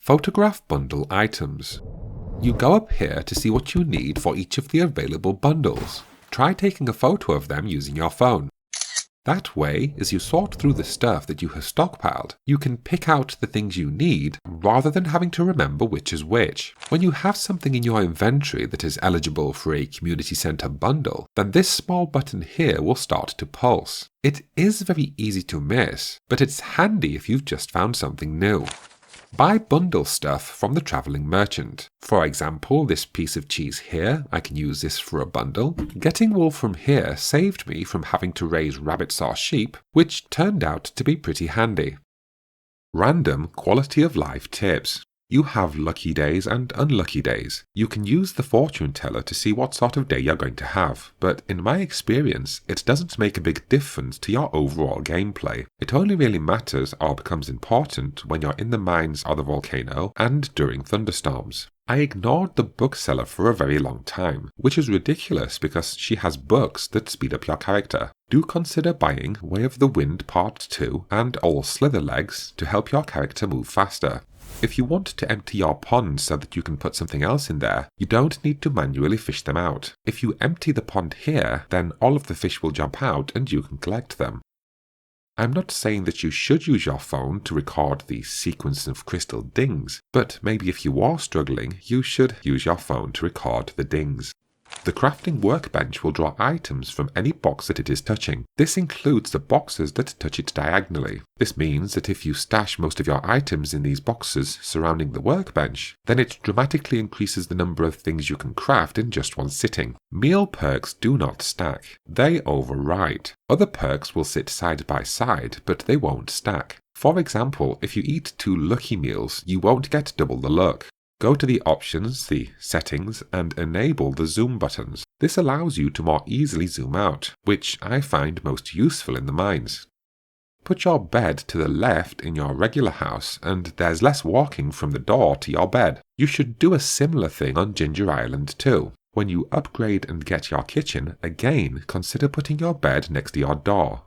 Photograph bundle items. You go up here to see what you need for each of the available bundles. Try taking a photo of them using your phone. That way, as you sort through the stuff that you have stockpiled, you can pick out the things you need rather than having to remember which is which. When you have something in your inventory that is eligible for a community center bundle, then this small button here will start to pulse. It is very easy to miss, but it's handy if you've just found something new. Buy bundle stuff from the travelling merchant. For example, this piece of cheese here, I can use this for a bundle. Getting wool from here saved me from having to raise rabbits or sheep, which turned out to be pretty handy. Random quality of life tips. You have lucky days and unlucky days. You can use the fortune teller to see what sort of day you're going to have, but in my experience, it doesn't make a big difference to your overall gameplay. It only really matters or becomes important when you're in the mines or the volcano and during thunderstorms. I ignored the bookseller for a very long time, which is ridiculous because she has books that speed up your character. Do consider buying Way of the Wind Part 2 and All Slither Legs to help your character move faster. If you want to empty your pond so that you can put something else in there, you don't need to manually fish them out. If you empty the pond here, then all of the fish will jump out and you can collect them. I'm not saying that you should use your phone to record the sequence of crystal dings, but maybe if you are struggling, you should use your phone to record the dings. The crafting workbench will draw items from any box that it is touching. This includes the boxes that touch it diagonally. This means that if you stash most of your items in these boxes surrounding the workbench, then it dramatically increases the number of things you can craft in just one sitting. Meal perks do not stack. They override. Other perks will sit side by side, but they won't stack. For example, if you eat 2 lucky meals, you won't get double the luck. Go to the options, the settings, and enable the zoom buttons. This allows you to more easily zoom out, which I find most useful in the mines. Put your bed to the left in your regular house, and there's less walking from the door to your bed. You should do a similar thing on Ginger Island too. When you upgrade and get your kitchen, again consider putting your bed next to your door.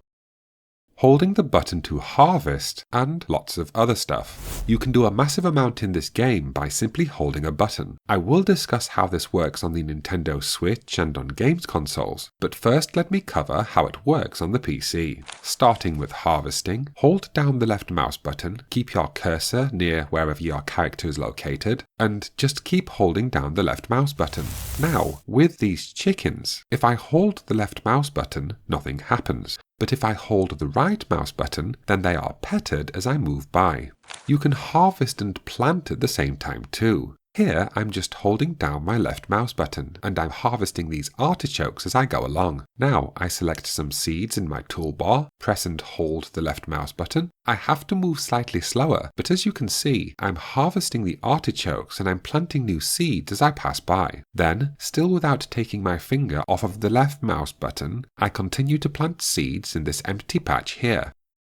Holding the button to harvest, and lots of other stuff. You can do a massive amount in this game by simply holding a button. I will discuss how this works on the Nintendo Switch and on games consoles, but first let me cover how it works on the PC. Starting with harvesting, hold down the left mouse button, keep your cursor near wherever your character is located, and just keep holding down the left mouse button. Now, with these chickens, if I hold the left mouse button, nothing happens. But if I hold the right mouse button, then they are petted as I move by. You can harvest and plant at the same time too. Here I'm just holding down my left mouse button, and I'm harvesting these artichokes as I go along. Now I select some seeds in my toolbar, press and hold the left mouse button. I have to move slightly slower, but as you can see, I'm harvesting the artichokes and I'm planting new seeds as I pass by. Then, still without taking my finger off of the left mouse button, I continue to plant seeds in this empty patch here.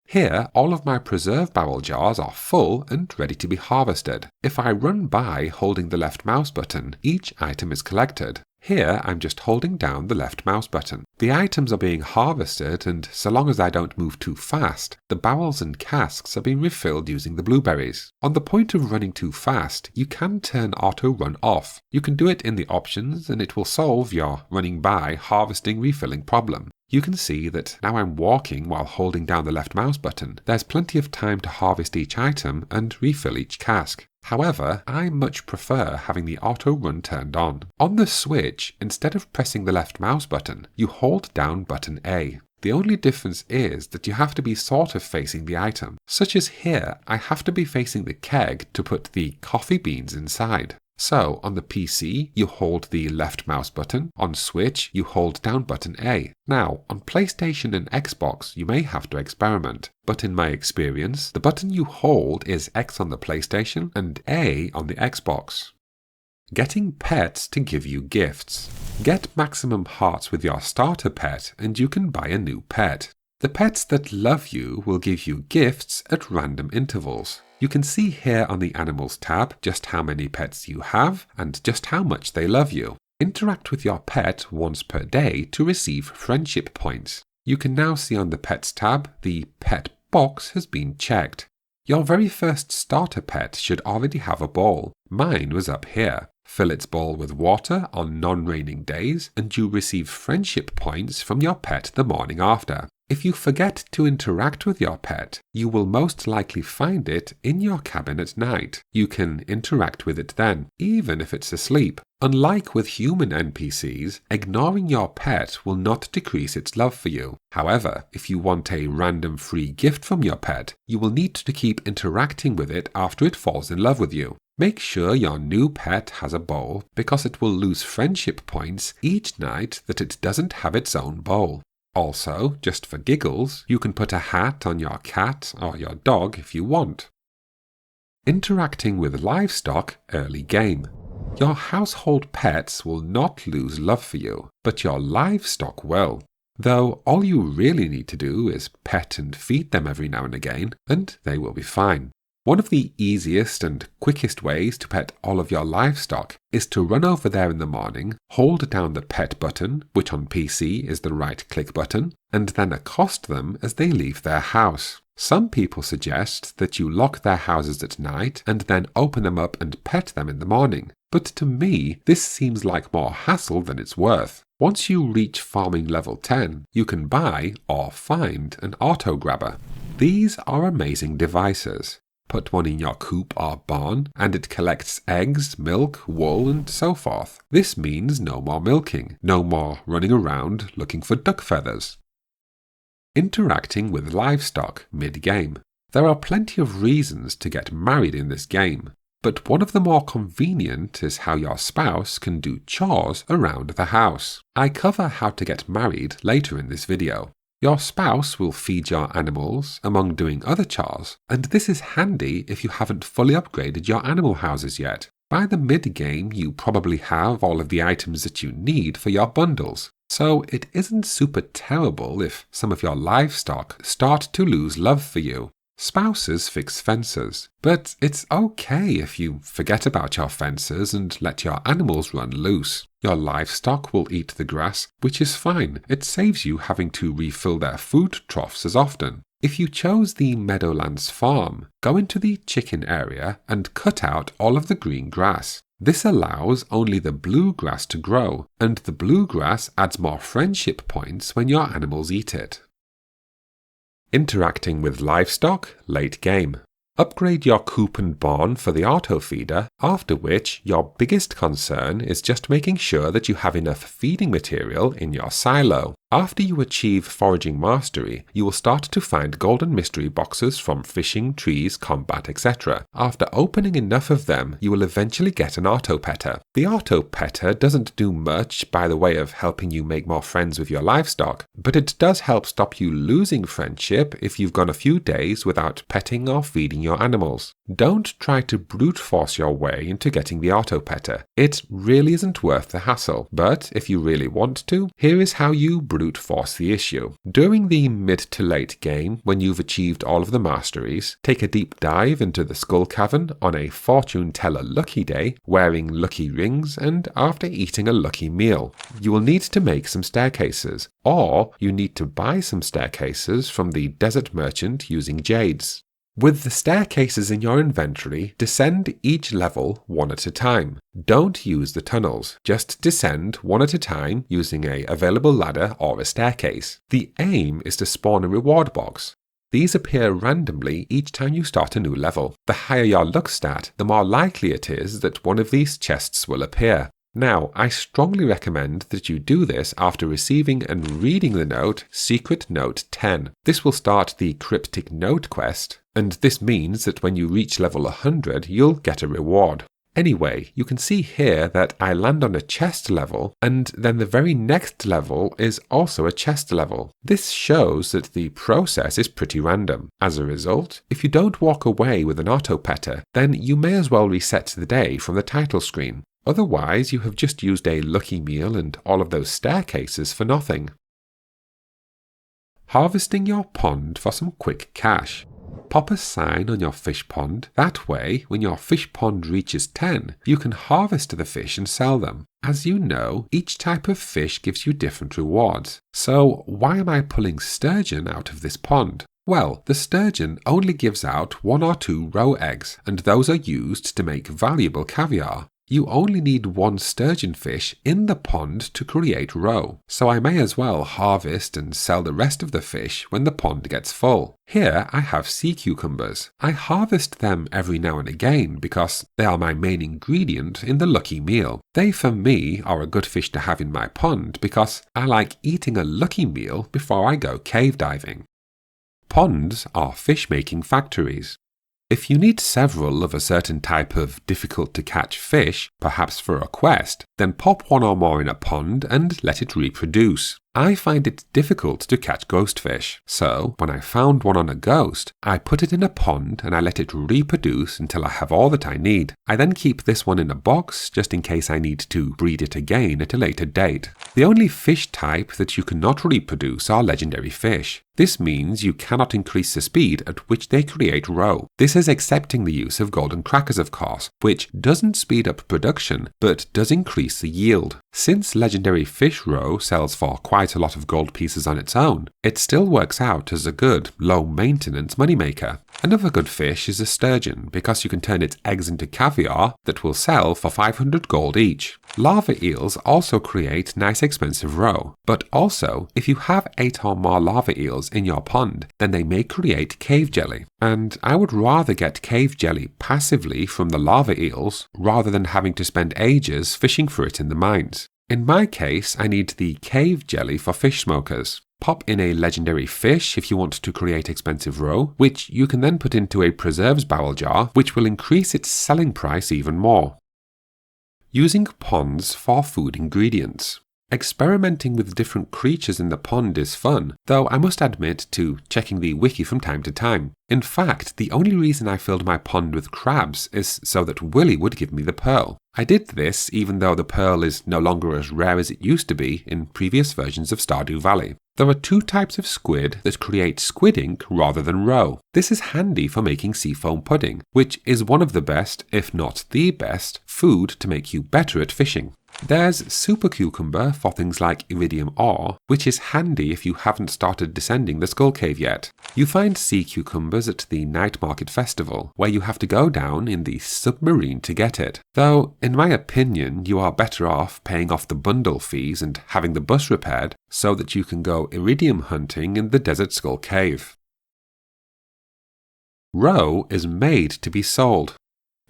Here, all of my preserve barrel jars are full and ready to be harvested. If I run by holding the left mouse button, each item is collected. Here, I'm just holding down the left mouse button. The items are being harvested, and so long as I don't move too fast, the barrels and casks are being refilled using the blueberries. On the point of running too fast, you can turn auto run off. You can do it in the options, and it will solve your running by, harvesting, refilling problem. You can see that now I'm walking while holding down the left mouse button. There's plenty of time to harvest each item and refill each cask. However, I much prefer having the auto run turned on. On the Switch, instead of pressing the left mouse button, you hold down button A. The only difference is that you have to be sort of facing the item. Such as here, I have to be facing the keg to put the coffee beans inside. So, on the PC, you hold the left mouse button, on Switch, you hold down button A. Now, on PlayStation and Xbox, you may have to experiment, but in my experience, the button you hold is X on the PlayStation and A on the Xbox. Getting pets to give you gifts. Get maximum hearts with your starter pet and you can buy a new pet. The pets that love you will give you gifts at random intervals. You can see here on the Animals tab just how many pets you have and just how much they love you. Interact with your pet once per day to receive friendship points. You can now see on the Pets tab the pet box has been checked. Your very first starter pet should already have a bowl. Mine was up here. Fill its bowl with water on non-raining days, and you receive friendship points from your pet the morning after. If you forget to interact with your pet, you will most likely find it in your cabin at night. You can interact with it then, even if it's asleep. Unlike with human NPCs, ignoring your pet will not decrease its love for you. However, if you want a random free gift from your pet, you will need to keep interacting with it after it falls in love with you. Make sure your new pet has a bowl, because it will lose friendship points each night that it doesn't have its own bowl. Also, just for giggles, you can put a hat on your cat or your dog if you want. Interacting with livestock early game. Your household pets will not lose love for you, but your livestock will. Though all you really need to do is pet and feed them every now and again, and they will be fine. One of the easiest and quickest ways to pet all of your livestock is to run over there in the morning, hold down the pet button, which on PC is the right-click button, and then accost them as they leave their house. Some people suggest that you lock their houses at night and then open them up and pet them in the morning, but to me this seems like more hassle than it's worth. Once you reach farming level 10, you can buy or find an auto grabber. These are amazing devices. Put one in your coop or barn, and it collects eggs, milk, wool, and so forth. This means no more milking, no more running around looking for duck feathers. Interacting with livestock mid-game. There are plenty of reasons to get married in this game, but one of the more convenient is how your spouse can do chores around the house. I cover how to get married later in this video. Your spouse will feed your animals among doing other chores, and this is handy if you haven't fully upgraded your animal houses yet. By the mid-game, you probably have all of the items that you need for your bundles, so it isn't super terrible if some of your livestock start to lose love for you. Spouses fix fences, but it's okay if you forget about your fences and let your animals run loose. Your livestock will eat the grass, which is fine. It saves you having to refill their food troughs as often. If you chose the Meadowlands farm, go into the chicken area and cut out all of the green grass. This allows only the blue grass to grow, and the blue grass adds more friendship points when your animals eat it. Interacting with livestock late game. Upgrade your coop and barn for the auto feeder, after which your biggest concern is just making sure that you have enough feeding material in your silo. After you achieve foraging mastery, you will start to find golden mystery boxes from fishing, trees, combat, etc. After opening enough of them, you will eventually get an auto petter. The auto petter doesn't do much by the way of helping you make more friends with your livestock, but it does help stop you losing friendship if you've gone a few days without petting or feeding your animals. Don't try to brute force your way into getting the auto petter. It really isn't worth the hassle, but if you really want to, here is how you brute force the issue. During the mid to late game, when you've achieved all of the masteries, take a deep dive into the Skull Cavern on a fortune teller lucky day, wearing lucky rings and after eating a lucky meal. You will need to make some staircases, or you need to buy some staircases from the desert merchant using jades. With the staircases in your inventory, descend each level one at a time. Don't use the tunnels, just descend one at a time using an available ladder or a staircase. The aim is to spawn a reward box. These appear randomly each time you start a new level. The higher your luck stat, the more likely it is that one of these chests will appear. Now, I strongly recommend that you do this after receiving and reading the note Secret Note 10. This will start the Cryptic Note quest, and this means that when you reach level 100, you'll get a reward. Anyway, you can see here that I land on a chest level, and then the very next level is also a chest level. This shows that the process is pretty random. As a result, if you don't walk away with an auto petter, then you may as well reset the day from the title screen. Otherwise, you have just used a lucky meal and all of those staircases for nothing. Harvesting your pond for some quick cash. Pop a sign on your fish pond. That way, when your fish pond reaches 10, you can harvest the fish and sell them. As you know, each type of fish gives you different rewards. So why am I pulling sturgeon out of this pond? Well, the sturgeon only gives out 1 or 2 roe eggs, and those are used to make valuable caviar. You only need 1 sturgeon fish in the pond to create roe, so I may as well harvest and sell the rest of the fish when the pond gets full. Here I have sea cucumbers. I harvest them every now and again because they are my main ingredient in the lucky meal. They for me are a good fish to have in my pond because I like eating a lucky meal before I go cave diving. Ponds are fish-making factories. If you need several of a certain type of difficult-to-catch fish, perhaps for a quest, then pop 1 or more in a pond and let it reproduce. I find it difficult to catch ghost fish, so when I found one on a ghost, I put it in a pond and I let it reproduce until I have all that I need. I then keep this one in a box just in case I need to breed it again at a later date. The only fish type that you cannot reproduce are legendary fish. This means you cannot increase the speed at which they create roe. This is accepting the use of golden crackers, of course, which doesn't speed up production, but does increase the yield. Since legendary fish roe sells for quite a lot of gold pieces on its own, it still works out as a good, low-maintenance moneymaker. Another good fish is a sturgeon, because you can turn its eggs into caviar that will sell for 500 gold each. Lava eels also create nice expensive roe, but also, if you have 8 or more lava eels in your pond, then they may create cave jelly. And I would rather get cave jelly passively from the lava eels, rather than having to spend ages fishing for it in the mines. In my case, I need the cave jelly for fish smokers. Pop in a legendary fish if you want to create expensive roe, which you can then put into a preserves barrel jar, which will increase its selling price even more. Using ponds for food ingredients. Experimenting with different creatures in the pond is fun, though I must admit to checking the wiki from time to time. In fact, the only reason I filled my pond with crabs is so that Willy would give me the pearl. I did this even though the pearl is no longer as rare as it used to be in previous versions of Stardew Valley. There are 2 types of squid that create squid ink rather than roe. This is handy for making seafoam pudding, which is one of the best, if not the best, food to make you better at fishing. There's Super Cucumber for things like Iridium ore, which is handy if you haven't started descending the Skull Cave yet. You find sea cucumbers at the Night Market Festival, where you have to go down in the submarine to get it. Though, in my opinion, you are better off paying off the bundle fees and having the bus repaired so that you can go iridium hunting in the Desert Skull Cave. Roe is made to be sold.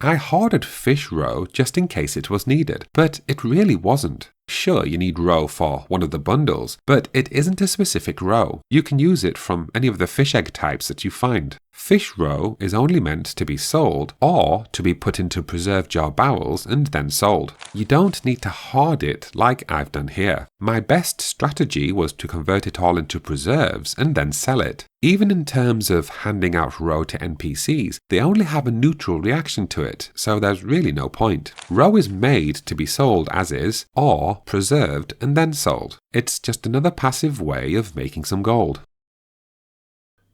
I hoarded fish roe just in case it was needed, but it really wasn't. Sure, you need roe for one of the bundles, but it isn't a specific roe. You can use it from any of the fish egg types that you find. Fish roe is only meant to be sold or to be put into preserve jar barrels and then sold. You don't need to hoard it like I've done here. My best strategy was to convert it all into preserves and then sell it. Even in terms of handing out roe to NPCs, they only have a neutral reaction to it, so there's really no point. Roe is made to be sold as is, or preserved and then sold. It's just another passive way of making some gold.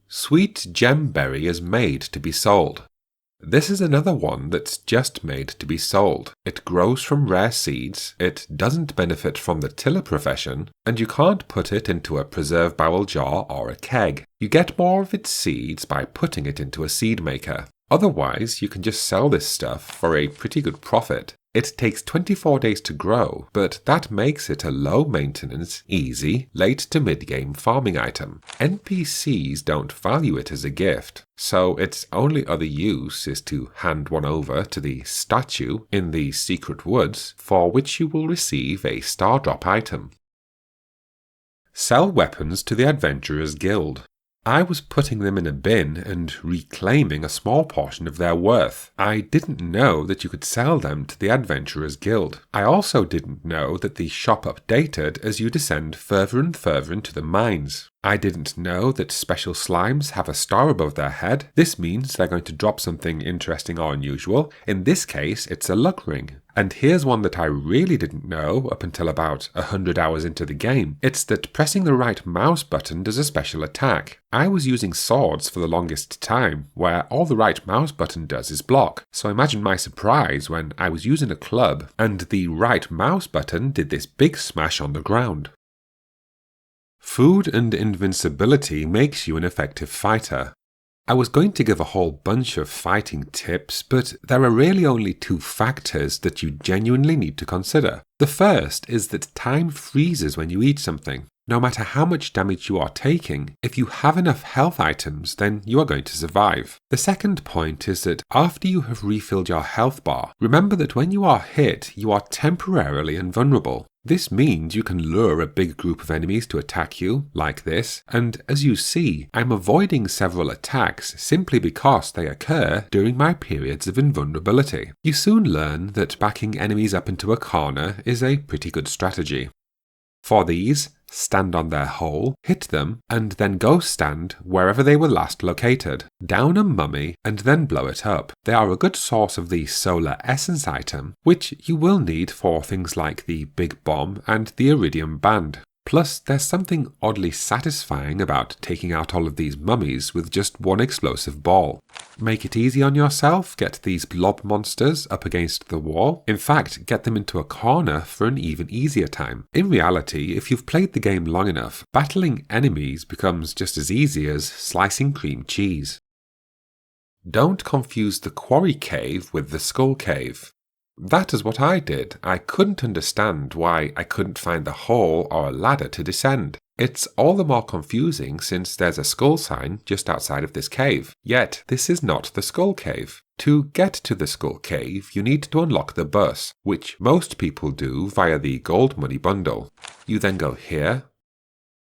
Sweet gemberry is made to be sold. This is another one that's just made to be sold. It grows from rare seeds, it doesn't benefit from the tiller profession, and you can't put it into a preserve barrel jar or a keg. You get more of its seeds by putting it into a seed maker. Otherwise, you can just sell this stuff for a pretty good profit. It takes 24 days to grow, but that makes it a low-maintenance, easy, late to mid-game farming item. NPCs don't value it as a gift, so its only other use is to hand one over to the statue in the secret woods, for which you will receive a star drop item. Sell weapons to the Adventurers Guild. I was putting them in a bin and reclaiming a small portion of their worth. I didn't know that you could sell them to the Adventurers Guild. I also didn't know that the shop updated as you descend further and further into the mines. I didn't know that special slimes have a star above their head. This means they're going to drop something interesting or unusual. In this case, it's a luck ring. And here's one that I really didn't know up until about 100 hours into the game. It's that pressing the right mouse button does a special attack. I was using swords for the longest time, where all the right mouse button does is block. So imagine my surprise when I was using a club and the right mouse button did this big smash on the ground. Food and invincibility makes you an effective fighter. I was going to give a whole bunch of fighting tips, but there are really only two factors that you genuinely need to consider. The first is that time freezes when you eat something. No matter how much damage you are taking, if you have enough health items, then you are going to survive. The second point is that after you have refilled your health bar, remember that when you are hit, you are temporarily invulnerable. This means you can lure a big group of enemies to attack you, like this, and as you see, I'm avoiding several attacks simply because they occur during my periods of invulnerability. You soon learn that backing enemies up into a corner is a pretty good strategy. For these, stand on their hole, hit them, and then go stand wherever they were last located. Down a mummy, and then blow it up. They are a good source of the solar essence item, which you will need for things like the big bomb and the Iridium band. Plus, there's something oddly satisfying about taking out all of these mummies with just one explosive ball. Make it easy on yourself, get these blob monsters up against the wall. In fact, get them into a corner for an even easier time. In reality, if you've played the game long enough, battling enemies becomes just as easy as slicing cream cheese. Don't confuse the Quarry cave with the Skull cave. That is what I did. I couldn't understand why I couldn't find the hole or a ladder to descend. It's all the more confusing since there's a skull sign just outside of this cave. Yet, this is not the Skull Cave. To get to the Skull Cave, you need to unlock the bus, which most people do via the gold money bundle. You then go here,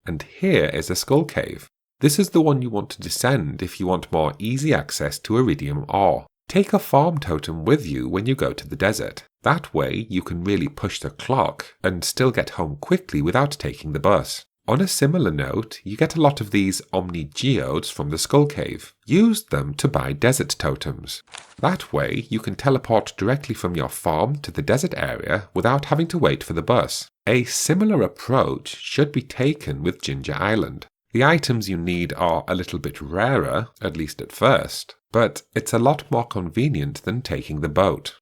and here is a Skull Cave. This is the one you want to descend if you want more easy access to Iridium ore. Take a farm totem with you when you go to the desert. That way you can really push the clock and still get home quickly without taking the bus. On a similar note, you get a lot of these Omni Geodes from the Skull Cave. Use them to buy desert totems. That way you can teleport directly from your farm to the desert area without having to wait for the bus. A similar approach should be taken with Ginger Island. The items you need are a little bit rarer, at least at first, but it's a lot more convenient than taking the boat.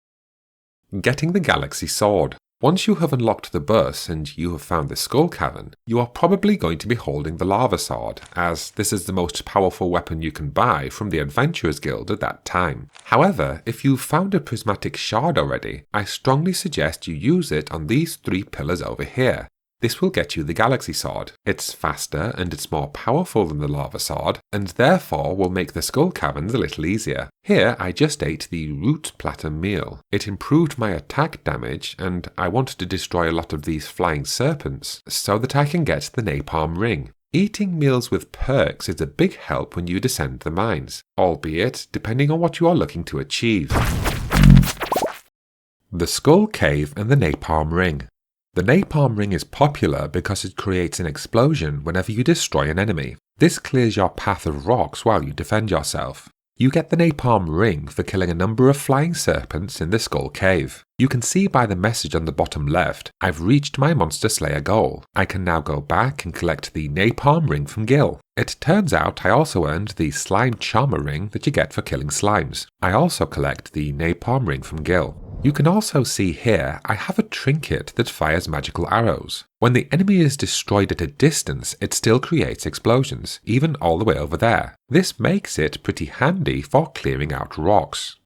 Getting the Galaxy Sword. Once you have unlocked the bus and you have found the Skull Cavern, you are probably going to be holding the Lava Sword, as this is the most powerful weapon you can buy from the Adventurers Guild at that time. However, if you've found a Prismatic Shard already, I strongly suggest you use it on these 3 pillars over here. This will get you the Galaxy Sword. It's faster and it's more powerful than the Lava Sword, and therefore will make the Skull Caverns a little easier. Here I just ate the root platter meal. It improved my attack damage, and I wanted to destroy a lot of these flying serpents so that I can get the Napalm ring. Eating meals with perks is a big help when you descend the mines, albeit depending on what you are looking to achieve. The Skull Cave and the Napalm ring. The Napalm ring is popular because it creates an explosion whenever you destroy an enemy. This clears your path of rocks while you defend yourself. You get the Napalm ring for killing a number of flying serpents in the Skull Cave. You can see by the message on the bottom left, I've reached my Monster Slayer goal. I can now go back and collect the Napalm ring from Gil. It turns out I also earned the Slime Charmer ring that you get for killing slimes. I also collect the Napalm ring from Gil. You can also see here I have a trinket that fires magical arrows. When the enemy is destroyed at a distance, it still creates explosions, even all the way over there. This makes it pretty handy for clearing out rocks.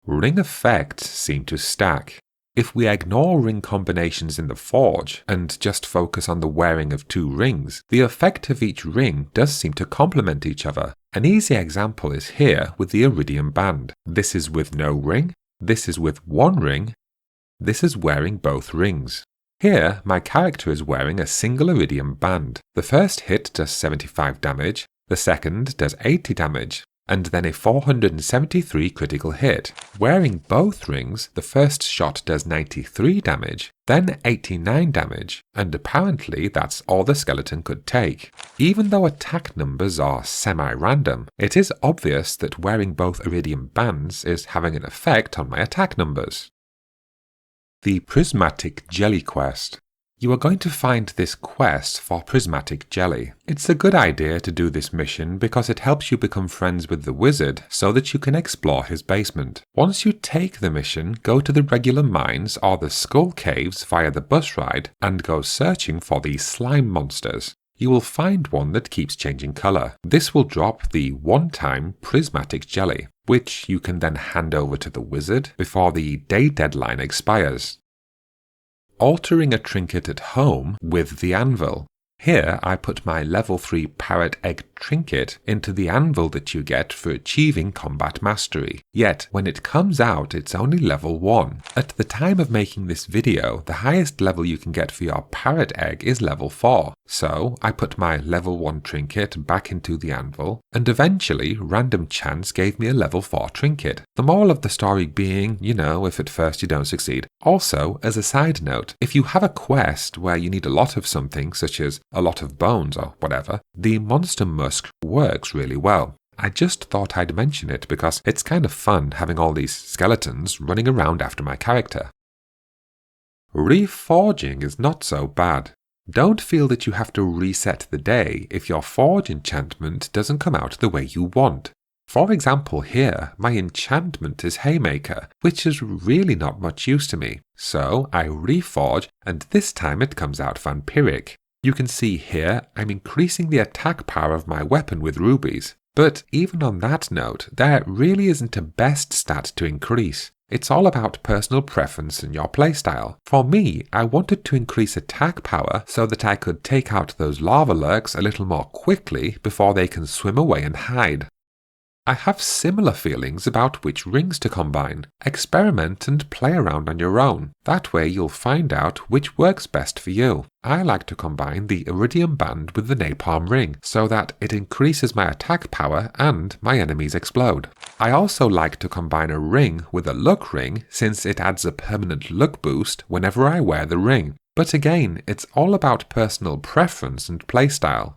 Ring effects seem to stack. If we ignore ring combinations in the forge and just focus on the wearing of 2 rings, the effect of each ring does seem to complement each other. An easy example is here with the Iridium band. This is with no ring. This is with 1 ring, this is wearing both rings. Here, my character is wearing a single Iridium band. The first hit does 75 damage, the second does 80 damage, and then a 473 critical hit. Wearing both rings, the first shot does 93 damage, then 89 damage, and apparently that's all the skeleton could take. Even though attack numbers are semi-random, it is obvious that wearing both Iridium bands is having an effect on my attack numbers. The Prismatic Jelly Quest. You are going to find this quest for Prismatic Jelly. It's a good idea to do this mission because it helps you become friends with the wizard so that you can explore his basement. Once you take the mission, go to the regular mines or the skull caves via the bus ride and go searching for the slime monsters. You will find one that keeps changing colour. This will drop the one-time Prismatic Jelly, which you can then hand over to the wizard before the day deadline expires. Altering a trinket at home with the Anvil. Here I put my level 3 parrot egg trinket into the anvil that you get for achieving combat mastery. Yet, when it comes out, it's only level 1. At the time of making this video, the highest level you can get for your parrot egg is level 4. So, I put my level 1 trinket back into the anvil, and eventually, random chance gave me a level 4 trinket. The moral of the story being, if at first you don't succeed. Also, as a side note, if you have a quest where you need a lot of something, such as a lot of bones or whatever, the monster musk works really well. I just thought I'd mention it because it's kind of fun having all these skeletons running around after my character. Reforging is not so bad. Don't feel that you have to reset the day if your forge enchantment doesn't come out the way you want. For example here, my enchantment is Haymaker, which is really not much use to me. So I reforge and this time it comes out vampiric. You can see here I'm increasing the attack power of my weapon with rubies. But even on that note, there really isn't a best stat to increase. It's all about personal preference and your playstyle. For me, I wanted to increase attack power so that I could take out those lava lurks a little more quickly before they can swim away and hide. I have similar feelings about which rings to combine. Experiment and play around on your own. That way you'll find out which works best for you. I like to combine the Iridium band with the Napalm ring so that it increases my attack power and my enemies explode. I also like to combine a ring with a luck ring since it adds a permanent luck boost whenever I wear the ring. But again, it's all about personal preference and playstyle.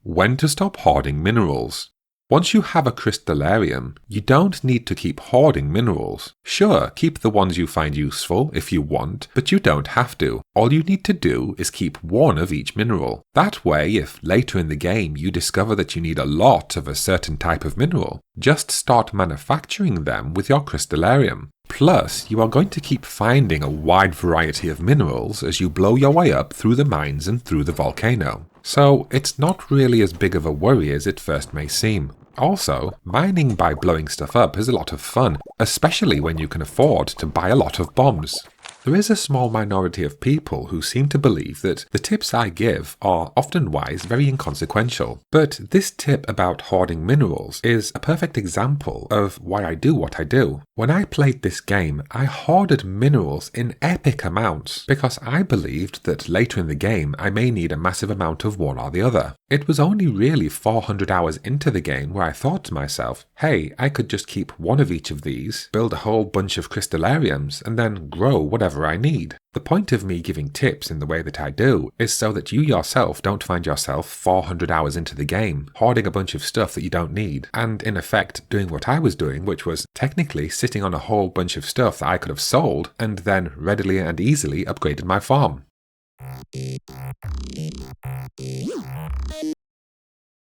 When to stop hoarding minerals. Once you have a crystallarium, you don't need to keep hoarding minerals. Sure, keep the ones you find useful if you want, but you don't have to. All you need to do is keep one of each mineral. That way, if later in the game you discover that you need a lot of a certain type of mineral, just start manufacturing them with your crystallarium. Plus, you are going to keep finding a wide variety of minerals as you blow your way up through the mines and through the volcano. So, it's not really as big of a worry as it first may seem. Also, mining by blowing stuff up is a lot of fun, especially when you can afford to buy a lot of bombs. There is a small minority of people who seem to believe that the tips I give are often-wise very inconsequential, but this tip about hoarding minerals is a perfect example of why I do what I do. When I played this game, I hoarded minerals in epic amounts because I believed that later in the game I may need a massive amount of one or the other. It was only really 400 hours into the game where I thought to myself, hey, I could just keep one of each of these, build a whole bunch of crystallariums, and then grow whatever I need. The point of me giving tips in the way that I do is so that you yourself don't find yourself 400 hours into the game, hoarding a bunch of stuff that you don't need, and in effect doing what I was doing, which was technically sitting on a whole bunch of stuff that I could have sold, and then readily and easily upgraded my farm.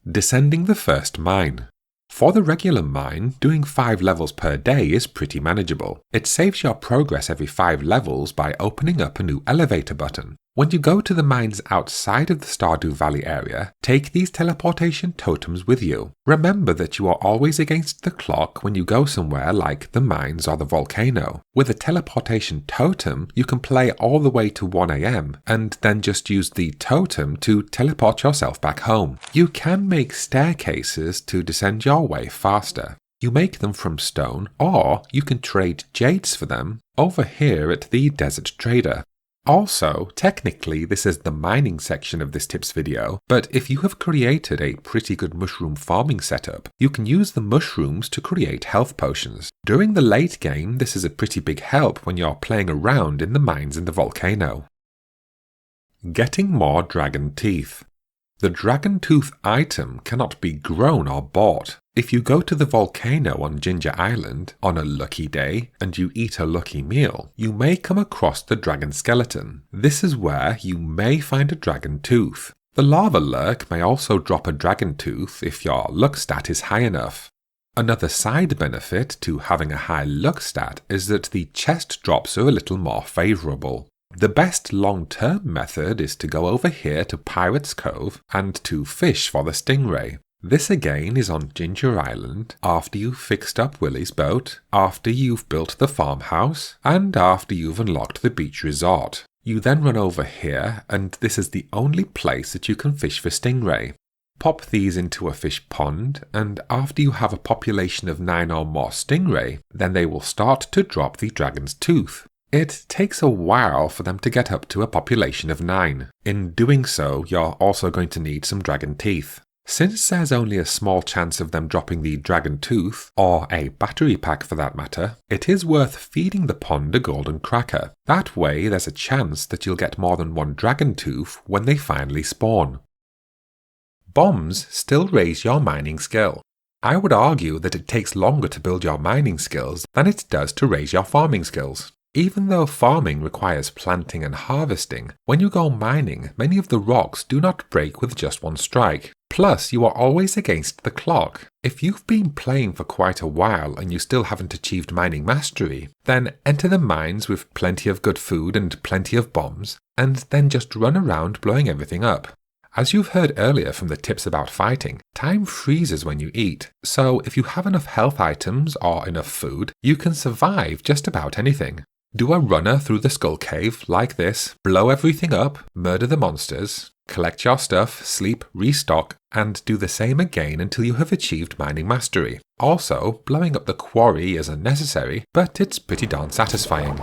Descending the first mine. For the regular mine, doing 5 levels per day is pretty manageable. It saves your progress every 5 levels by opening up a new elevator button. When you go to the mines outside of the Stardew Valley area, take these teleportation totems with you. Remember that you are always against the clock when you go somewhere like the mines or the volcano. With a teleportation totem, you can play all the way to 1 AM and then just use the totem to teleport yourself back home. You can make staircases to descend your way faster. You make them from stone, or you can trade jades for them over here at the Desert Trader. Also, technically this is the mining section of this tips video, but if you have created a pretty good mushroom farming setup, you can use the mushrooms to create health potions. During the late game, this is a pretty big help when you're playing around in the mines in the volcano. Getting more dragon teeth. The dragon tooth item cannot be grown or bought. If you go to the volcano on Ginger Island on a lucky day and you eat a lucky meal, you may come across the dragon skeleton. This is where you may find a dragon tooth. The lava lurk may also drop a dragon tooth if your luck stat is high enough. Another side benefit to having a high luck stat is that the chest drops are a little more favourable. The best long-term method is to go over here to Pirate's Cove and to fish for the stingray. This again is on Ginger Island after you've fixed up Willie's boat, after you've built the farmhouse, and after you've unlocked the beach resort. You then run over here, and this is the only place that you can fish for stingray. Pop these into a fish pond, and after you have a population of 9 or more stingray, then they will start to drop the dragon's tooth. It takes a while for them to get up to a population of 9. In doing so, you're also going to need some dragon teeth. Since there's only a small chance of them dropping the dragon tooth, or a battery pack for that matter, it is worth feeding the pond a golden cracker. That way there's a chance that you'll get more than one dragon tooth when they finally spawn. Bombs still raise your mining skill. I would argue that it takes longer to build your mining skills than it does to raise your farming skills. Even though farming requires planting and harvesting, when you go mining, many of the rocks do not break with just one strike. Plus, you are always against the clock. If you've been playing for quite a while and you still haven't achieved mining mastery, then enter the mines with plenty of good food and plenty of bombs, and then just run around blowing everything up. As you've heard earlier from the tips about fighting, time freezes when you eat, so if you have enough health items or enough food, you can survive just about anything. Do a runner through the skull cave like this, blow everything up, murder the monsters, collect your stuff, sleep, restock, and do the same again until you have achieved mining mastery. Also, blowing up the quarry is unnecessary, but it's pretty darn satisfying.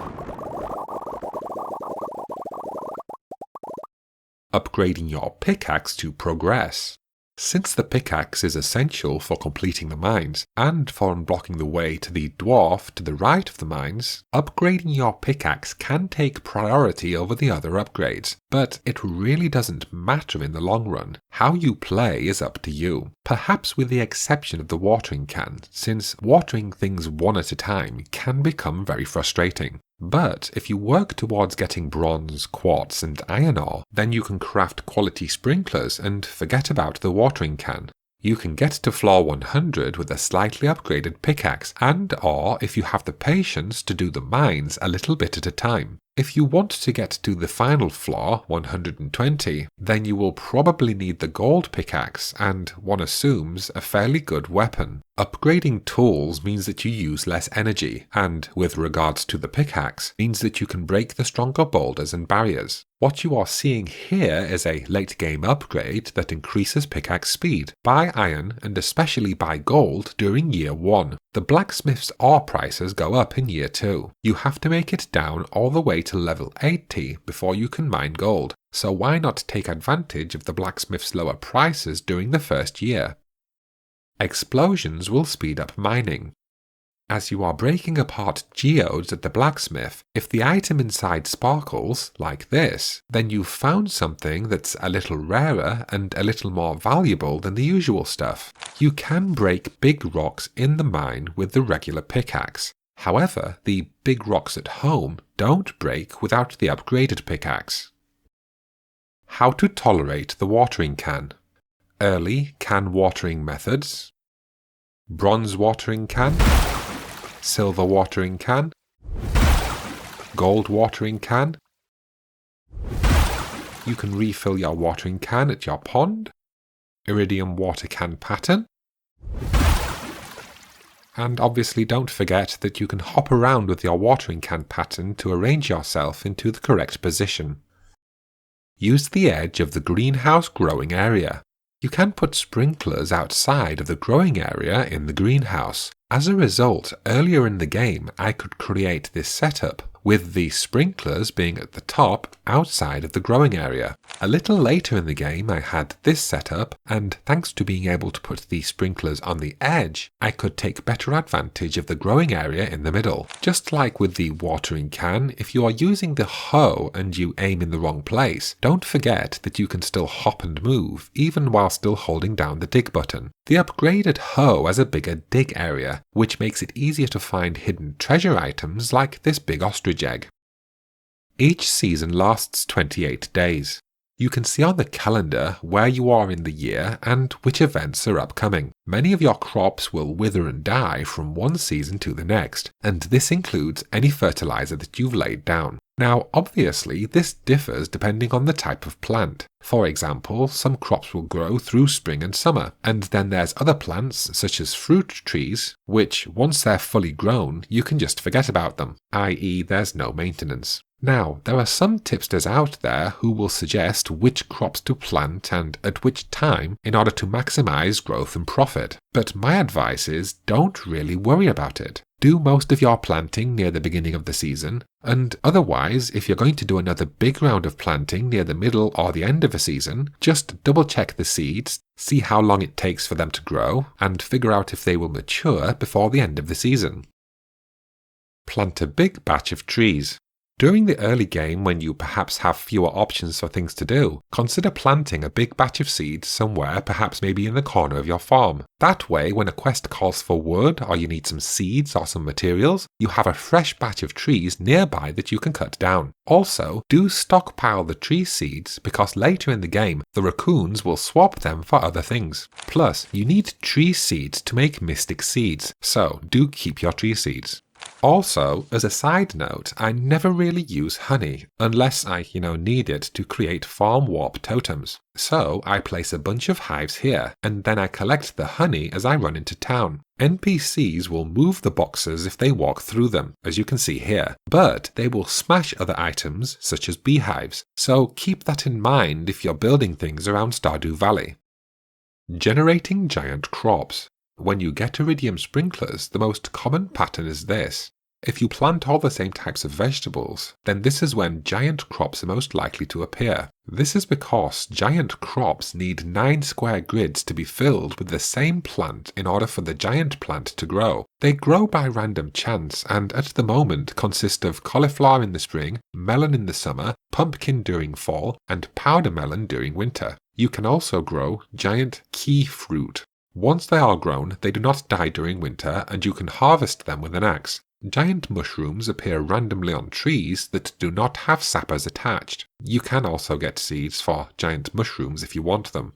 Upgrading your pickaxe to progress. Since the pickaxe is essential for completing the mines, and for unblocking the way to the dwarf to the right of the mines, upgrading your pickaxe can take priority over the other upgrades, but it really doesn't matter in the long run. How you play is up to you, perhaps with the exception of the watering can, since watering things one at a time can become very frustrating. But if you work towards getting bronze, quartz and iron ore, then you can craft quality sprinklers and forget about the watering can. You can get to floor 100 with a slightly upgraded pickaxe and or if you have the patience to do the mines a little bit at a time. If you want to get to the final floor, 120, then you will probably need the gold pickaxe and, one assumes, a fairly good weapon. Upgrading tools means that you use less energy, and, with regards to the pickaxe, means that you can break the stronger boulders and barriers. What you are seeing here is a late-game upgrade that increases pickaxe speed. Buy iron and especially buy gold during year 1. The blacksmith's ore prices go up in year 2. You have to make it down all the way to level 80 before you can mine gold, so why not take advantage of the blacksmith's lower prices during the first year? Explosions will speed up mining. As you are breaking apart geodes at the blacksmith, if the item inside sparkles, like this, then you've found something that's a little rarer and a little more valuable than the usual stuff. You can break big rocks in the mine with the regular pickaxe. However, the big rocks at home don't break without the upgraded pickaxe. How to tolerate the watering can. Early can watering methods. Bronze watering can. Silver watering can. Gold watering can. You can refill your watering can at your pond. Iridium water can pattern. And obviously don't forget that you can hop around with your watering can pattern to arrange yourself into the correct position. Use the edge of the greenhouse growing area. You can put sprinklers outside of the growing area in the greenhouse. As a result, earlier in the game I could create this setup with the sprinklers being at the top outside of the growing area. A little later in the game I had this set up, and thanks to being able to put the sprinklers on the edge, I could take better advantage of the growing area in the middle. Just like with the watering can, if you are using the hoe and you aim in the wrong place, don't forget that you can still hop and move, even while still holding down the dig button. The upgraded hoe has a bigger dig area, which makes it easier to find hidden treasure items like this big ostrich egg. Each season lasts 28 days. You can see on the calendar where you are in the year and which events are upcoming. Many of your crops will wither and die from one season to the next, and this includes any fertilizer that you've laid down. Now, obviously, this differs depending on the type of plant. For example, some crops will grow through spring and summer, and then there's other plants, such as fruit trees, which, once they're fully grown, you can just forget about them, i.e. there's no maintenance. Now, there are some tipsters out there who will suggest which crops to plant and at which time in order to maximize growth and profit. But my advice is don't really worry about it. Do most of your planting near the beginning of the season, and otherwise, if you're going to do another big round of planting near the middle or the end of a season, just double check the seeds, see how long it takes for them to grow, and figure out if they will mature before the end of the season. Plant a big batch of trees. During the early game, when you perhaps have fewer options for things to do, consider planting a big batch of seeds somewhere, perhaps maybe in the corner of your farm. That way, when a quest calls for wood or you need some seeds or some materials, you have a fresh batch of trees nearby that you can cut down. Also, do stockpile the tree seeds because later in the game, the raccoons will swap them for other things. Plus, you need tree seeds to make mystic seeds, so do keep your tree seeds. Also, as a side note, I never really use honey, unless I, need it to create farm warp totems. So I place a bunch of hives here, and then I collect the honey as I run into town. NPCs will move the boxes if they walk through them, as you can see here, but they will smash other items, such as beehives, so keep that in mind if you're building things around Stardew Valley. Generating giant crops. When you get Iridium sprinklers, the most common pattern is this. If you plant all the same types of vegetables, then this is when giant crops are most likely to appear. This is because giant crops need 9 square grids to be filled with the same plant in order for the giant plant to grow. They grow by random chance and at the moment consist of cauliflower in the spring, melon in the summer, pumpkin during fall, and powder melon during winter. You can also grow giant key fruit. Once they are grown, they do not die during winter and you can harvest them with an axe. Giant mushrooms appear randomly on trees that do not have sappers attached. You can also get seeds for giant mushrooms if you want them.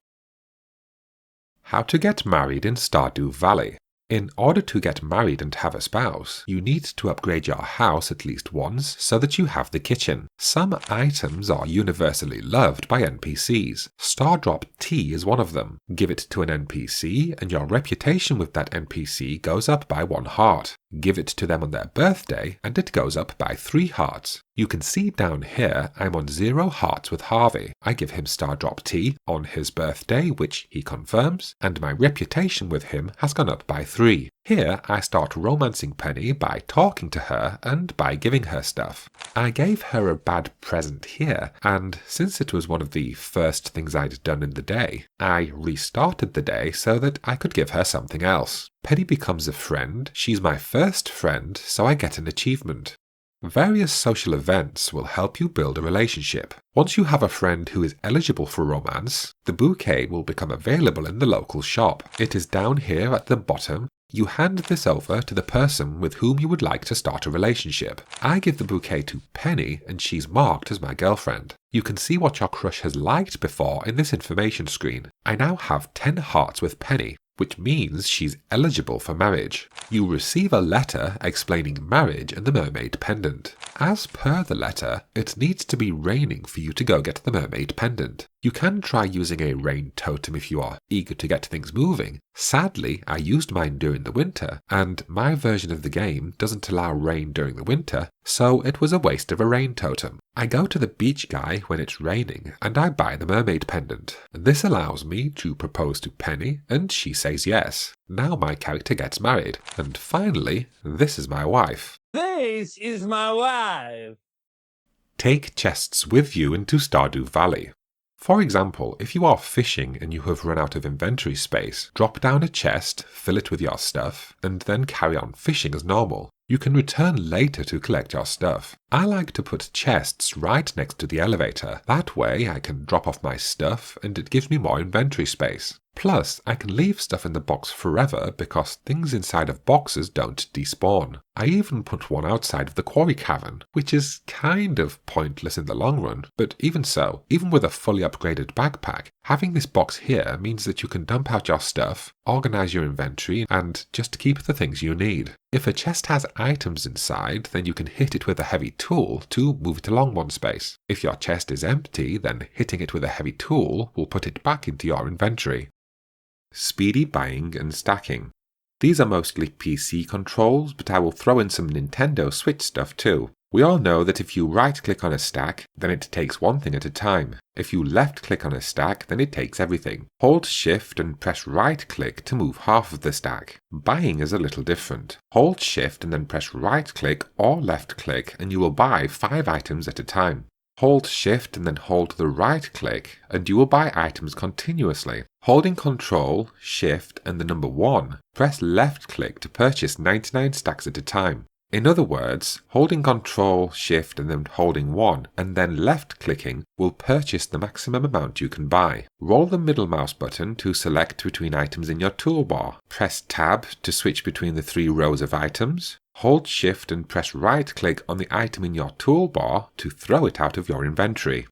How to get married in Stardew Valley. In order to get married and have a spouse, you need to upgrade your house at least once so that you have the kitchen. Some items are universally loved by NPCs. Stardrop tea is one of them. Give it to an NPC and your reputation with that NPC goes up by 1 heart. Give it to them on their birthday and it goes up by 3 hearts. You can see down here I'm on 0 hearts with Harvey. I give him Stardrop tea on his birthday, which he confirms, and my reputation with him has gone up by 3. Here I start romancing Penny by talking to her and by giving her stuff. I gave her a bad present here, and since it was one of the first things I'd done in the day, I restarted the day so that I could give her something else. Penny becomes a friend, she's my first friend, so I get an achievement. Various social events will help you build a relationship. Once you have a friend who is eligible for romance, the bouquet will become available in the local shop. It is down here at the bottom. You hand this over to the person with whom you would like to start a relationship. I give the bouquet to Penny and she's marked as my girlfriend. You can see what your crush has liked before in this information screen. I now have 10 hearts with Penny, which means she's eligible for marriage. You receive a letter explaining marriage and the mermaid pendant. As per the letter, it needs to be raining for you to go get the mermaid pendant. You can try using a rain totem if you are eager to get things moving. Sadly, I used mine during the winter, and my version of the game doesn't allow rain during the winter, so it was a waste of a rain totem. I go to the beach guy when it's raining, and I buy the mermaid pendant. This allows me to propose to Penny, and she says yes. Now my character gets married. And finally, this is my wife. This is my wife. Take chests with you into Stardew Valley. For example, if you are fishing and you have run out of inventory space, drop down a chest, fill it with your stuff, and then carry on fishing as normal. You can return later to collect your stuff. I like to put chests right next to the elevator. That way I can drop off my stuff and it gives me more inventory space. Plus, I can leave stuff in the box forever because things inside of boxes don't despawn. I even put one outside of the Quarry cavern, which is kind of pointless in the long run, but even so, even with a fully upgraded backpack, having this box here means that you can dump out your stuff, organize your inventory, and just keep the things you need. If a chest has items inside, then you can hit it with a heavy tool to move it along one space. If your chest is empty, then hitting it with a heavy tool will put it back into your inventory. Speedy buying and stacking. These are mostly PC controls, but I will throw in some Nintendo Switch stuff too. We all know that if you right-click on a stack, then it takes one thing at a time. If you left-click on a stack, then it takes everything. Hold Shift and press right-click to move half of the stack. Buying is a little different. Hold Shift and then press right-click or left-click and you will buy 5 items at a time. Hold Shift and then hold the right click and you will buy items continuously. Holding Ctrl, Shift and the number 1, press left click to purchase 99 stacks at a time. In other words, holding Ctrl, Shift and then holding 1 and then left clicking will purchase the maximum amount you can buy. Roll the middle mouse button to select between items in your toolbar. Press Tab to switch between the 3 rows of items. Hold Shift and press right-click on the item in your toolbar to throw it out of your inventory.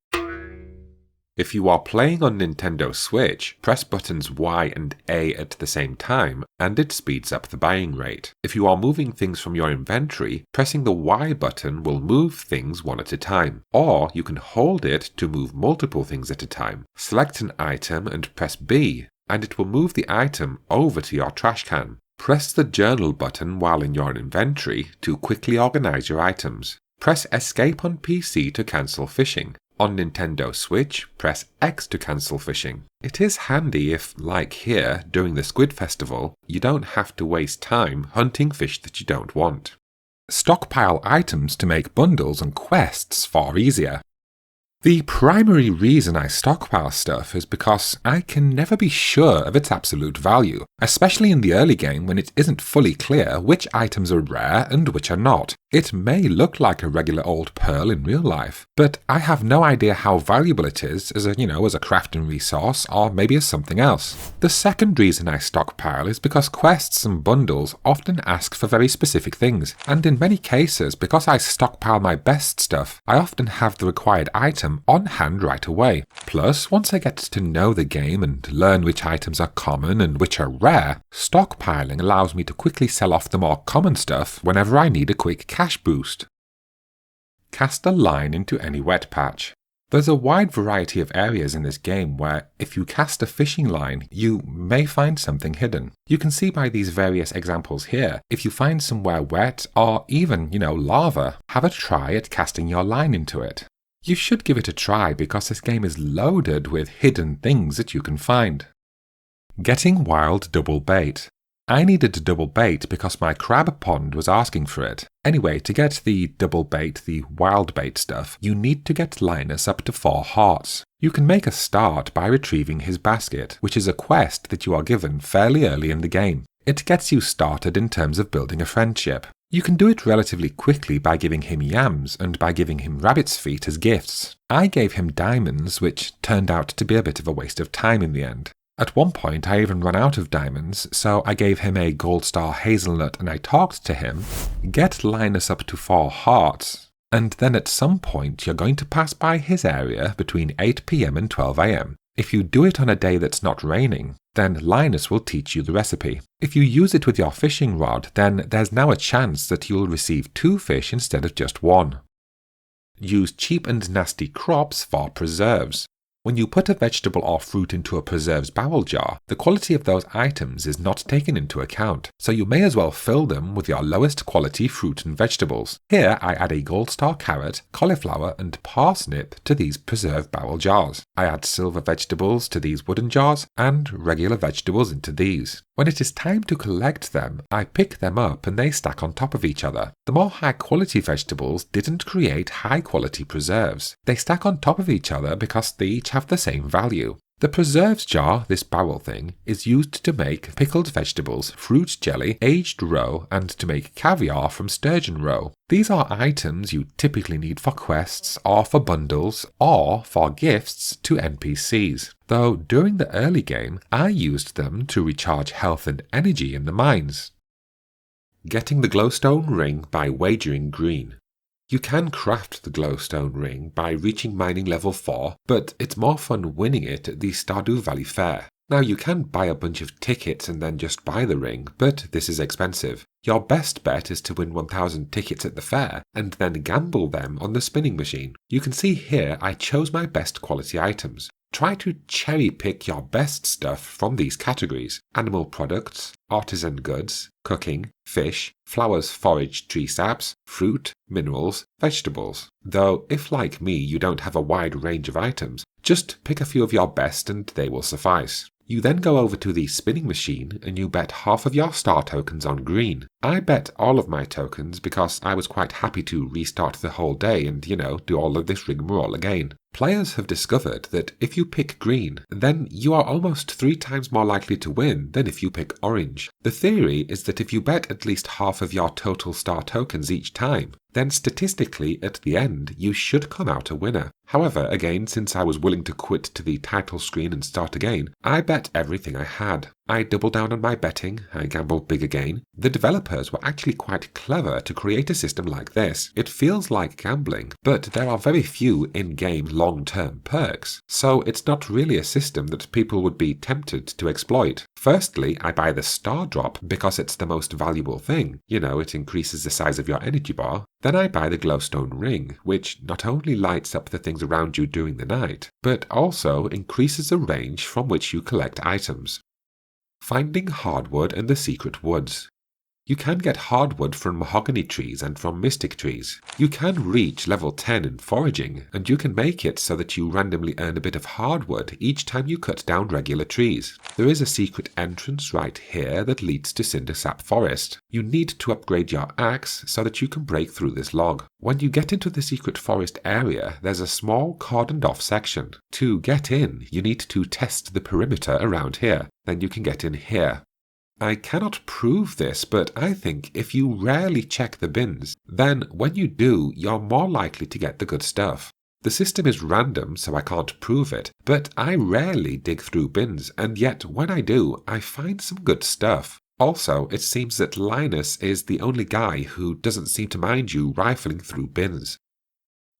If you are playing on Nintendo Switch, press buttons Y and A at the same time, and it speeds up the buying rate. If you are moving things from your inventory, pressing the Y button will move things one at a time, or you can hold it to move multiple things at a time. Select an item and press B, and it will move the item over to your trash can. Press the Journal button while in your inventory to quickly organize your items. Press Escape on PC to cancel fishing. On Nintendo Switch, press X to cancel fishing. It is handy if, like here, during the Squid Festival, you don't have to waste time hunting fish that you don't want. Stockpile items to make bundles and quests far easier. The primary reason I stockpile stuff is because I can never be sure of its absolute value, especially in the early game when it isn't fully clear which items are rare and which are not. It may look like a regular old pearl in real life, but I have no idea how valuable it is as a crafting resource or maybe as something else. The second reason I stockpile is because quests and bundles often ask for very specific things, and in many cases, because I stockpile my best stuff, I often have the required item on hand right away. Plus, once I get to know the game and learn which items are common and which are rare, stockpiling allows me to quickly sell off the more common stuff whenever I need a quick cash boost. Cast a line into any wet patch. There's a wide variety of areas in this game where, if you cast a fishing line, you may find something hidden. You can see by these various examples here, if you find somewhere wet or even, lava, have a try at casting your line into it. You should give it a try because this game is loaded with hidden things that you can find. Getting wild double bait. I needed to double bait because my crab pond was asking for it. Anyway, to get the double bait, the wild bait stuff, you need to get Linus up to 4 hearts. You can make a start by retrieving his basket, which is a quest that you are given fairly early in the game. It gets you started in terms of building a friendship. You can do it relatively quickly by giving him yams and by giving him rabbit's feet as gifts. I gave him diamonds, which turned out to be a bit of a waste of time in the end. At one point I even ran out of diamonds, so I gave him a gold star hazelnut and I talked to him, get Linus up to 4 hearts, and then at some point you're going to pass by his area between 8 PM and 12 AM. If you do it on a day that's not raining, then Linus will teach you the recipe. If you use it with your fishing rod, then there's now a chance that you'll receive 2 fish instead of just 1. Use cheap and nasty crops for preserves. When you put a vegetable or fruit into a preserves barrel jar, the quality of those items is not taken into account, so you may as well fill them with your lowest quality fruit and vegetables. Here I add a gold star carrot, cauliflower and parsnip to these preserve barrel jars. I add silver vegetables to these wooden jars and regular vegetables into these. When it is time to collect them, I pick them up and they stack on top of each other. The more high quality vegetables didn't create high quality preserves. They stack on top of each other because they each have the same value. The preserves jar, this barrel thing, is used to make pickled vegetables, fruit jelly, aged roe, and to make caviar from sturgeon roe. These are items you typically need for quests, or for bundles, or for gifts to NPCs. Though during the early game, I used them to recharge health and energy in the mines. Getting the glowstone ring by wagering green. You can craft the glowstone ring by reaching mining level 4, but it's more fun winning it at the Stardew Valley Fair. Now you can buy a bunch of tickets and then just buy the ring, but this is expensive. Your best bet is to win 1000 tickets at the fair and then gamble them on the spinning machine. You can see here I chose my best quality items. Try to cherry pick your best stuff from these categories: animal products, artisan goods, cooking, fish, flowers, forage, tree saps, fruit, minerals, vegetables. Though if like me you don't have a wide range of items, just pick a few of your best and they will suffice. You then go over to the spinning machine and you bet half of your star tokens on green. I bet all of my tokens because I was quite happy to restart the whole day and, do all of this rigmarole again. Players have discovered that if you pick green, then you are almost 3 times more likely to win than if you pick orange. The theory is that if you bet at least half of your total star tokens each time, then statistically at the end you should come out a winner. However, again, since I was willing to quit to the title screen and start again, I bet everything I had. I doubled down on my betting, I gambled big again. The developers were actually quite clever to create a system like this. It feels like gambling, but there are very few in-game long-term perks, so it's not really a system that people would be tempted to exploit. Firstly, I buy the star drop because it's the most valuable thing. It increases the size of your energy bar. Then I buy the glowstone ring, which not only lights up the things around you during the night, but also increases the range from which you collect items. Finding hardwood in the secret woods. You can get hardwood from mahogany trees and from mystic trees. You can reach level 10 in foraging, and you can make it so that you randomly earn a bit of hardwood each time you cut down regular trees. There is a secret entrance right here that leads to Cindersap Forest. You need to upgrade your axe so that you can break through this log. When you get into the secret forest area, there's a small cordoned off section. To get in, you need to test the perimeter around here. Then you can get in here. I cannot prove this, but I think if you rarely check the bins, then when you do, you're more likely to get the good stuff. The system is random, so I can't prove it, but I rarely dig through bins, and yet when I do, I find some good stuff. Also, it seems that Linus is the only guy who doesn't seem to mind you rifling through bins.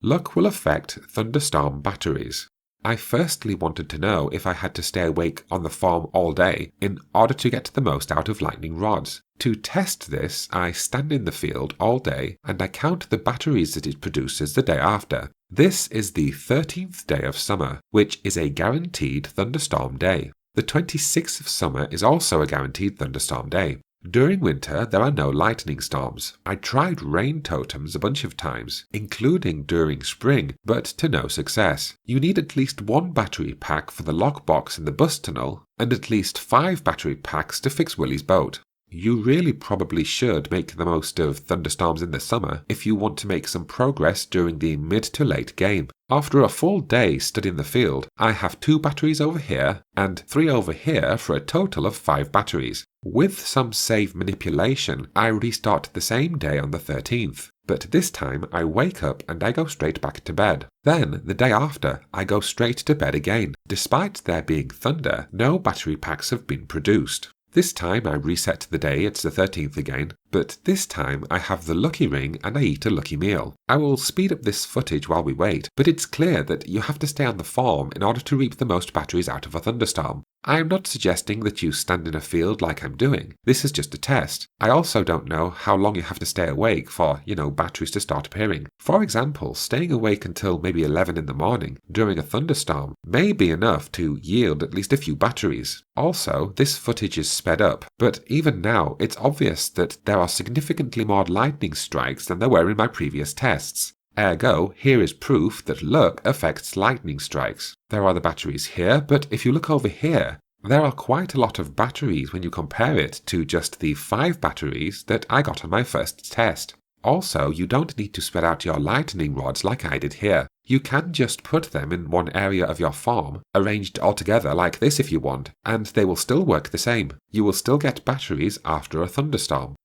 Luck will affect Thunderstorm batteries. I firstly wanted to know if I had to stay awake on the farm all day in order to get the most out of lightning rods. To test this, I stand in the field all day and I count the batteries that it produces the day after. This is the 13th day of summer, which is a guaranteed thunderstorm day. The 26th of summer is also a guaranteed thunderstorm day. During winter, there are no lightning storms. I tried rain totems a bunch of times, including during spring, but to no success. You need at least 1 battery pack for the lockbox in the bus tunnel, and at least 5 battery packs to fix Willie's boat. You really probably should make the most of thunderstorms in the summer if you want to make some progress during the mid to late game. After a full day stood in the field, I have 2 batteries over here and 3 over here for a total of 5 batteries. With some save manipulation, I restart the same day on the 13th. But this time I wake up and I go straight back to bed. Then, the day after, I go straight to bed again. Despite there being thunder, no battery packs have been produced. This time I reset the day, it's the 13th again, but this time I have the lucky ring and I eat a lucky meal. I will speed up this footage while we wait, but it's clear that you have to stay on the farm in order to reap the most batteries out of a thunderstorm. I'm not suggesting that you stand in a field like I'm doing. This is just a test. I also don't know how long you have to stay awake for, batteries to start appearing. For example, staying awake until maybe 11 in the morning during a thunderstorm may be enough to yield at least a few batteries. Also, this footage is sped up, but even now it's obvious that there are significantly more lightning strikes than there were in my previous tests. Ergo, here is proof that luck affects lightning strikes. There are the batteries here, but if you look over here, there are quite a lot of batteries when you compare it to just the 5 batteries that I got on my first test. Also, you don't need to spread out your lightning rods like I did here. You can just put them in one area of your farm, arranged all together like this if you want, and they will still work the same. You will still get batteries after a thunderstorm.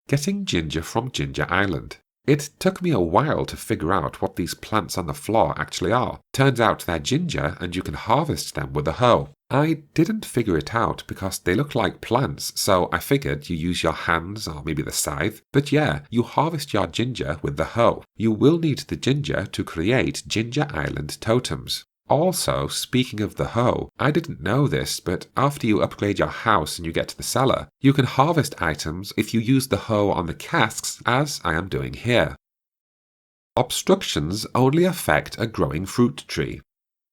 Getting ginger from Ginger Island. It took me a while to figure out what these plants on the floor actually are. Turns out they're ginger and you can harvest them with a hoe. I didn't figure it out because they look like plants, so I figured you use your hands or maybe the scythe. But yeah, you harvest your ginger with the hoe. You will need the ginger to create Ginger Island totems. Also, speaking of the hoe, I didn't know this, but after you upgrade your house and you get to the cellar, you can harvest items if you use the hoe on the casks, as I am doing here. Obstructions only affect a growing fruit tree.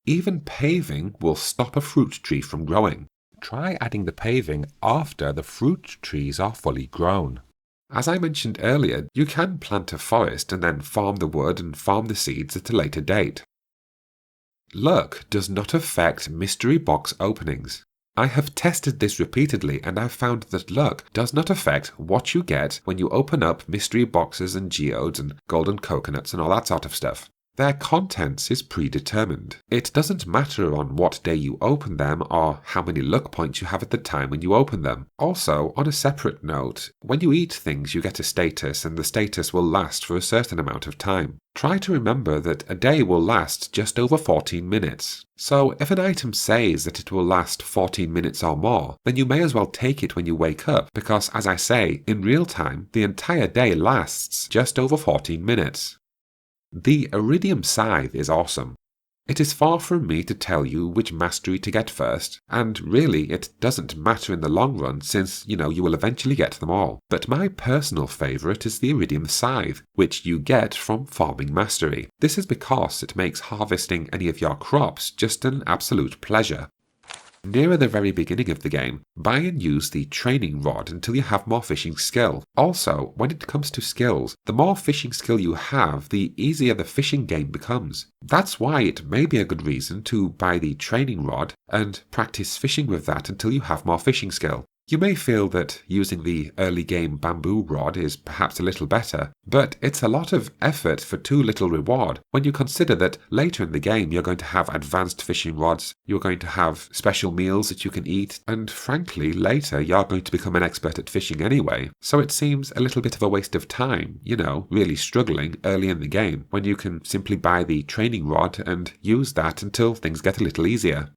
Even paving will stop a fruit tree from growing. Try adding the paving after the fruit trees are fully grown. As I mentioned earlier, you can plant a forest and then farm the wood and farm the seeds at a later date. Luck does not affect mystery box openings. I have tested this repeatedly and I've found that luck does not affect what you get when you open up mystery boxes and geodes and golden coconuts and all that sort of stuff. Their contents is predetermined. It doesn't matter on what day you open them or how many luck points you have at the time when you open them. Also, on a separate note, when you eat things you get a status and the status will last for a certain amount of time. Try to remember that a day will last just over 14 minutes. So if an item says that it will last 14 minutes or more, then you may as well take it when you wake up because, as I say, in real time, the entire day lasts just over 14 minutes. The Iridium Scythe is awesome. It is far from me to tell you which mastery to get first, and really it doesn't matter in the long run since, you will eventually get them all. But my personal favourite is the Iridium Scythe, which you get from farming mastery. This is because it makes harvesting any of your crops just an absolute pleasure. Nearer the very beginning of the game, buy and use the training rod until you have more fishing skill. Also, when it comes to skills, the more fishing skill you have, the easier the fishing game becomes. That's why it may be a good reason to buy the training rod and practice fishing with that until you have more fishing skill. You may feel that using the early game bamboo rod is perhaps a little better, but it's a lot of effort for too little reward when you consider that later in the game you're going to have advanced fishing rods, you're going to have special meals that you can eat, and frankly later you're going to become an expert at fishing anyway. So it seems a little bit of a waste of time, really struggling early in the game when you can simply buy the training rod and use that until things get a little easier.